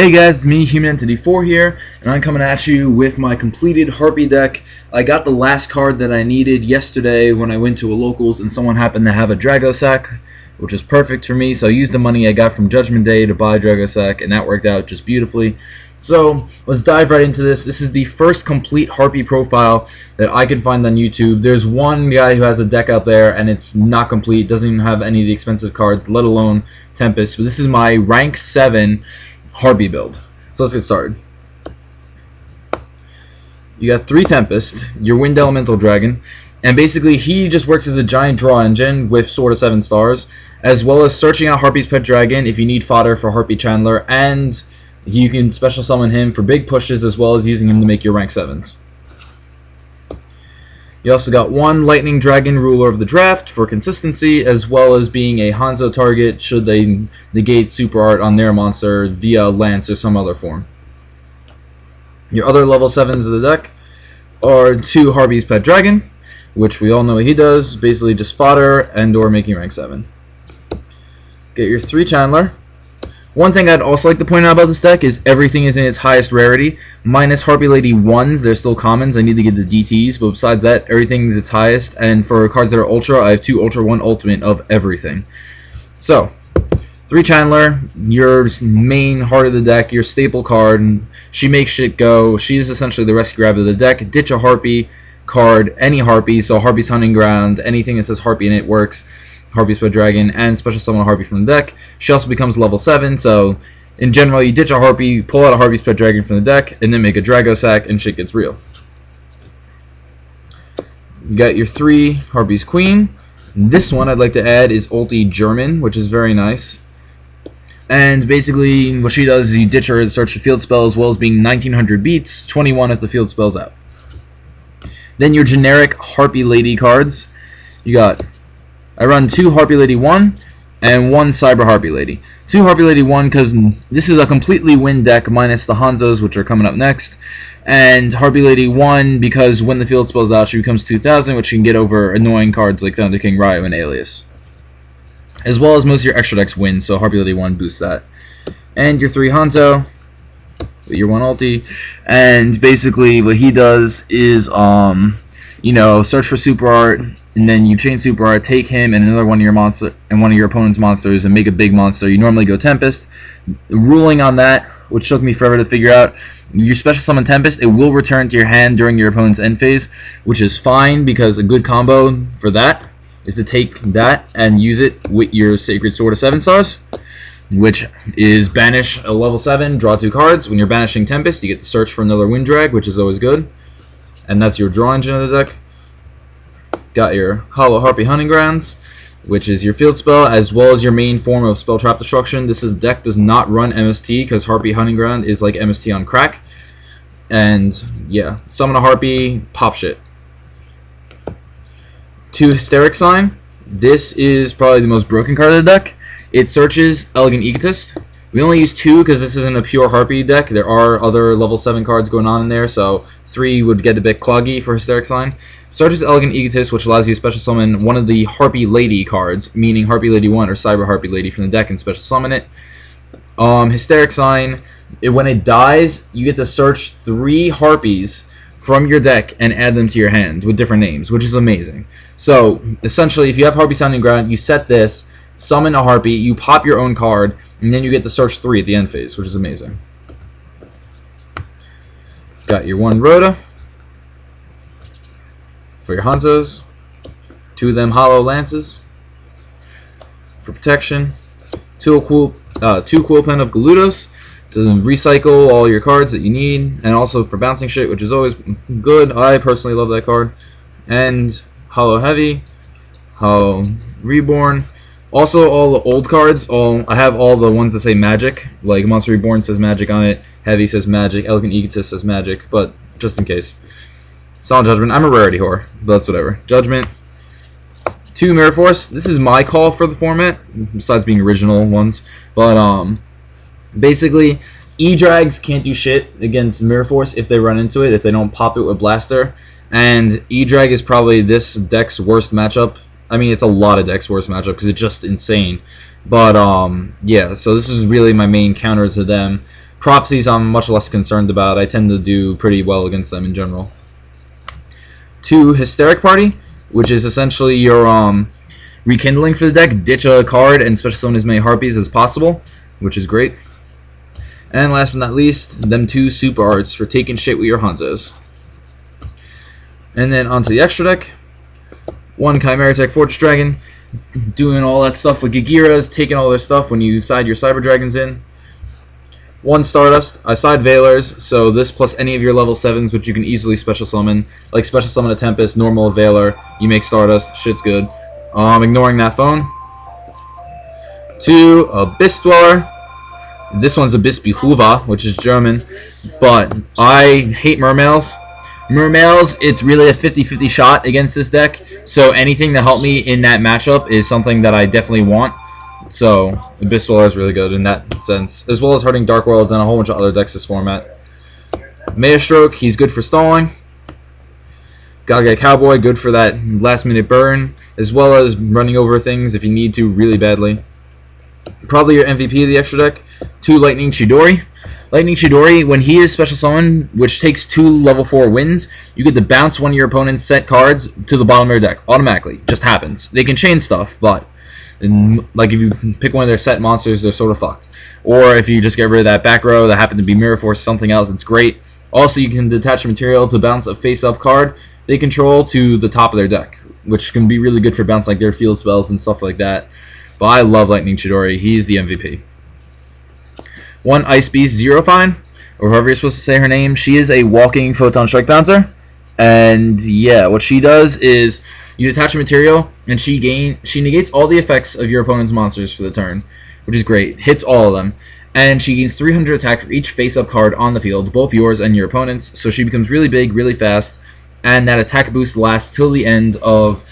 Hey guys, it's me, Human4 here, and I'm coming at you with my completed Harpy deck. I got the last card that I needed yesterday when I went to a locals and someone happened to have a Dracossack, which is perfect for me, so I used the money I got from Judgment Day to buy Dracossack, and that worked out just beautifully. So, let's dive right into this. This is the first complete Harpy profile that I could find on YouTube. There's one guy who has a deck out there, and it's not complete, doesn't even have any of the expensive cards, let alone Tempest. But this is my rank 7 Harpy build. So let's get started. You got 3 Tempest, your Wind Elemental Dragon, and basically he just works as a giant draw engine with sort of 7 stars, as well as searching out Harpies Pet Dragon if you need fodder for Harpy Chandler, and you can special summon him for big pushes as well as using him to make your rank 7s. You also got 1 Lightning Dragon, Ruler of the Draft, for consistency, as well as being a Hanzo target should they negate Super Art on their monster via Lance or some other form. Your other level 7s of the deck are 2 Harpies Pet Dragon, which we all know what he does, basically just fodder and or making rank 7. Get your 3 Chandler. One thing I'd also like to point out about this deck is everything is in its highest rarity, minus Harpy Lady 1s, they're still commons, I need to get the DTs, but besides that, everything is its highest, and for cards that are Ultra, I have 2 Ultra, 1 Ultimate of everything. So, 3 Chandler, your main heart of the deck, your staple card, she makes shit go, she is essentially the rescue grab of the deck, ditch a Harpy card, any Harpy, so Harpy's Hunting Ground, anything that says Harpy in it works. Harpies Pet Dragon, and special summon a Harpy from the deck. She also becomes level 7, so in general you ditch a Harpy, pull out a Harpies Pet Dragon from the deck, and then make a Dracossack, and shit gets real. You got your 3 Harpies Queen. This one I'd like to add is Ulti German, which is very nice. And basically what she does is you ditch her to search the field spell, as well as being 1900 beats, 21 if the field spell's out. Then your generic Harpy Lady cards. You got, I run 2 Harpy Lady 1 and 1 Cyber Harpie Lady. 2 Harpy Lady 1 because this is a completely win deck minus the Hanzos, which are coming up next. And Harpy Lady 1 because when the field spells out she becomes 2000, which you can get over annoying cards like Thunder King, Ryo, and Alias. As well as most of your extra decks win, so Harpy Lady 1 boosts that. And your 3 Hanzo, your 1 ulti, and basically what he does is you know, search for Super Art, and then you chain Super Art, take him and another one of your monster and one of your opponent's monsters and make a big monster. You normally go Tempest. The ruling on that, which took me forever to figure out, you special summon Tempest, it will return to your hand during your opponent's end phase, which is fine because a good combo for that is to take that and use it with your Sacred Sword of 7 stars, which is banish a level 7, draw 2 cards. When you're banishing Tempest, you get to search for another Wind Drag, which is always good. And that's your draw engine of the deck. Got your Hollow Harpy Hunting Grounds, which is your field spell, as well as your main form of Spell Trap Destruction. This deck does not run MST, because Harpy Hunting Ground is like MST on crack. And, yeah, summon a Harpy, pop shit. 2 Hysteric Sign. This is probably the most broken card of the deck. It searches Elegant Egotist. We only use 2 because this isn't a pure Harpy deck. There are other level 7 cards going on in there, so 3 would get a bit cloggy for Hysteric Sign. Searches Elegant Egotist, which allows you to special summon one of the Harpy Lady cards, meaning Harpy Lady 1 or Cyber Harpie Lady from the deck, and special summon it. Hysteric Sign, when it dies, you get to search 3 Harpies from your deck and add them to your hand with different names, which is amazing. So, essentially, if you have Harpy Sounding Ground, you set this, summon a Harpy, you pop your own card, and then you get to search 3 at the end phase, which is amazing. Got your 1 ROTA for your Hanzos, 2 of them Hollow Lances for protection, 2 Quill Pen of Galudos to recycle all your cards that you need, and also for bouncing shit, which is always good. I personally love that card. And Hollow Heavy, Hollow Reborn. Also, all the old cards, I have all the ones that say Magic, like Monster Reborn says Magic on it, Heavy says Magic, Elegant Egotist says Magic, but just in case. Solid Judgment, I'm a rarity whore, but that's whatever. Judgment. 2 Mirror Force, this is my call for the format, besides being original ones, but basically, E-Drags can't do shit against Mirror Force if they run into it, if they don't pop it with Blaster, and E-Drag is probably this deck's worst matchup. I mean, it's a lot of decks' worst matchup because it's just insane. But, yeah, so this is really my main counter to them. Prophecies I'm much less concerned about. I tend to do pretty well against them in general. 2, Hysteric Party, which is essentially your rekindling for the deck. Ditch a card and special summon as many Harpies as possible, which is great. And last but not least, them 2 super arts for taking shit with your Hanzos. And then onto the extra deck. 1 Chimeratech Fortress Dragon, doing all that stuff with Gigiras, taking all their stuff when you side your Cyber Dragons in. 1 Stardust, I side Veilers, so this plus any of your level 7s, which you can easily special summon. Like special summon a Tempest, normal a Veiler, you make Stardust, shit's good. Ignoring that phone. 2 Abyss Dweller. This one's Abyss Behuva, which is German, but I hate Mermails. Mermails, it's really a 50-50 shot against this deck, so anything to help me in that matchup is something that I definitely want. So, Abyss Dweller is really good in that sense, as well as hurting Dark Worlds and a whole bunch of other decks this format. Maestroke, he's good for stalling. Gotta get Cowboy, good for that last-minute burn, as well as running over things if you need to really badly. Probably your MVP of the extra deck. 2 Lightning Chidori. Lightning Chidori, when he is special summoned, which takes 2 level 4 wins, you get to bounce one of your opponent's set cards to the bottom of their deck automatically. Just happens. They can chain stuff, but like if you pick one of their set monsters, they're sort of fucked. Or if you just get rid of that back row that happened to be Mirror Force, something else, it's great. Also, you can detach material to bounce a face-up card they control to the top of their deck, which can be really good for bounce like their field spells and stuff like that. But I love Lightning Chidori. He's the MVP. 1 Ice Beast Zerophyne, or however you're supposed to say her name. She is a walking photon strike bouncer. And yeah, what she does is you detach a material, and she negates all the effects of your opponent's monsters for the turn, which is great. Hits all of them. And she gains 300 attack for each face-up card on the field, both yours and your opponent's. So she becomes really big, really fast, and that attack boost lasts till the end of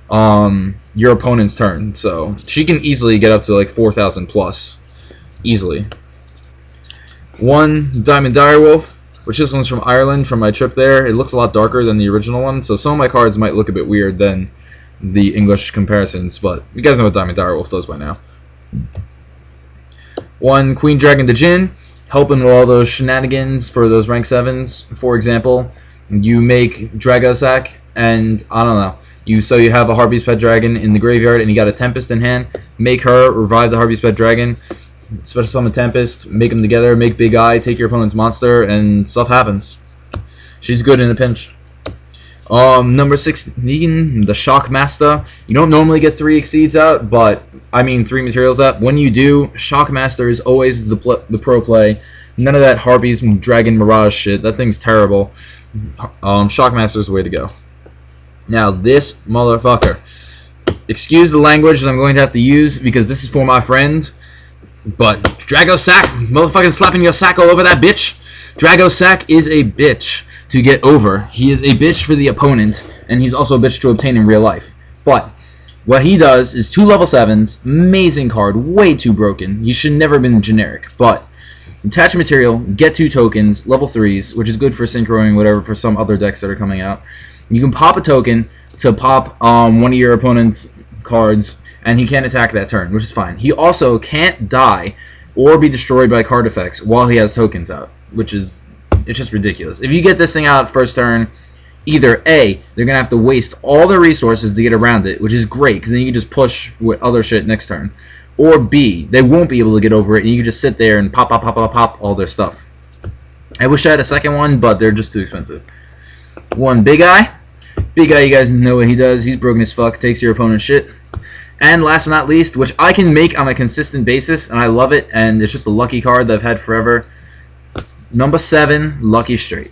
your opponent's turn. So she can easily get up to like 4,000 plus. Easily. 1 Diamond Direwolf, which this one's from Ireland from my trip there. It looks a lot darker than the original one, so some of my cards might look a bit weird than the English comparisons, but you guys know what Diamond Direwolf does by now. 1 Queen Djin, helping with all those shenanigans for those rank 7s. For example, you make Dracossack, and I don't know. You have a Harpies Pet Dragon in the graveyard, and you got a Tempest in hand. Make her, revive the Harpies Pet Dragon, special summon Tempest, make them together, make Big Eye, take your opponent's monster, and stuff happens. She's good in a pinch. Number 6, Negan, the Shock Master. You don't normally get 3 Exceeds out, but I mean 3 materials out. When you do, Shock Master is always the pro play. None of that Harpies Dragon Mirage shit. That thing's terrible. Shock Master is the way to go. Now this motherfucker. Excuse the language that I'm going to have to use because this is for my friend. But Dracossack, motherfucking slapping your sack all over that bitch. Dracossack is a bitch to get over. He is a bitch for the opponent, and he's also a bitch to obtain in real life. But what he does is 2 level 7s, amazing card, way too broken. He should never have been generic. But attach material, get 2 tokens, level 3s, which is good for synchroing, whatever, for some other decks that are coming out. You can pop a token to pop one of your opponent's cards, and he can't attack that turn, which is fine. He also can't die or be destroyed by card effects while he has tokens out, which is, it's just ridiculous. If you get this thing out first turn, either A, they're going to have to waste all their resources to get around it, which is great, because then you can just push with other shit next turn. Or B, they won't be able to get over it, and you can just sit there and pop all their stuff. I wish I had a second one, but they're just too expensive. 1 Big Eye. Big Eye, you guys know what he does. He's broken as fuck, takes your opponent's shit. And last but not least, which I can make on a consistent basis, and I love it, and it's just a lucky card that I've had forever. Number 7, Lucky Straight.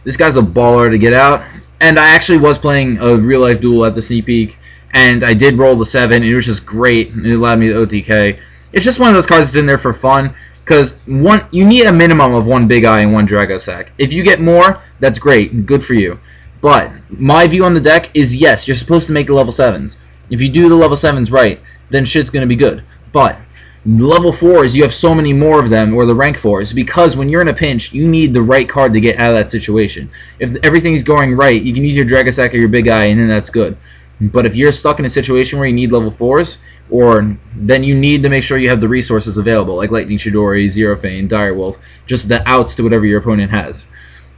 This guy's a baller to get out, and I actually was playing a real-life duel at the sneak peek, and I did roll the 7, and it was just great, and it allowed me to OTK. It's just one of those cards that's in there for fun, because you need a minimum of 1 Big Eye and 1 Dracossack. If you get more, that's great, good for you. But my view on the deck is, yes, you're supposed to make the level 7s. If you do the level 7s right, then shit's going to be good. But level 4s, you have so many more of them, or the rank 4s, because when you're in a pinch, you need the right card to get out of that situation. If everything's going right, you can use your Dracossack or your Big Eye, and then that's good. But if you're stuck in a situation where you need level 4s, then you need to make sure you have the resources available, like Lightning Chidori, Zerophyne, Direwolf, just the outs to whatever your opponent has.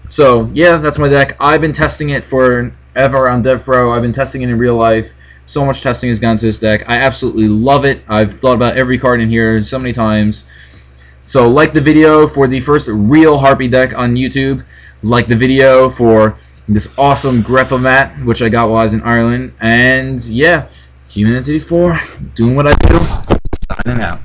So, yeah, that's my deck. I've been testing it forever on DevPro. I've been testing it in real life. So much testing has gone to this deck. I absolutely love it. I've thought about every card in here so many times. So, like the video for the first real Harpy deck on YouTube. Like the video for this awesome Greppa mat, which I got while I was in Ireland. And, yeah, Human Entity 4, doing what I do, signing out.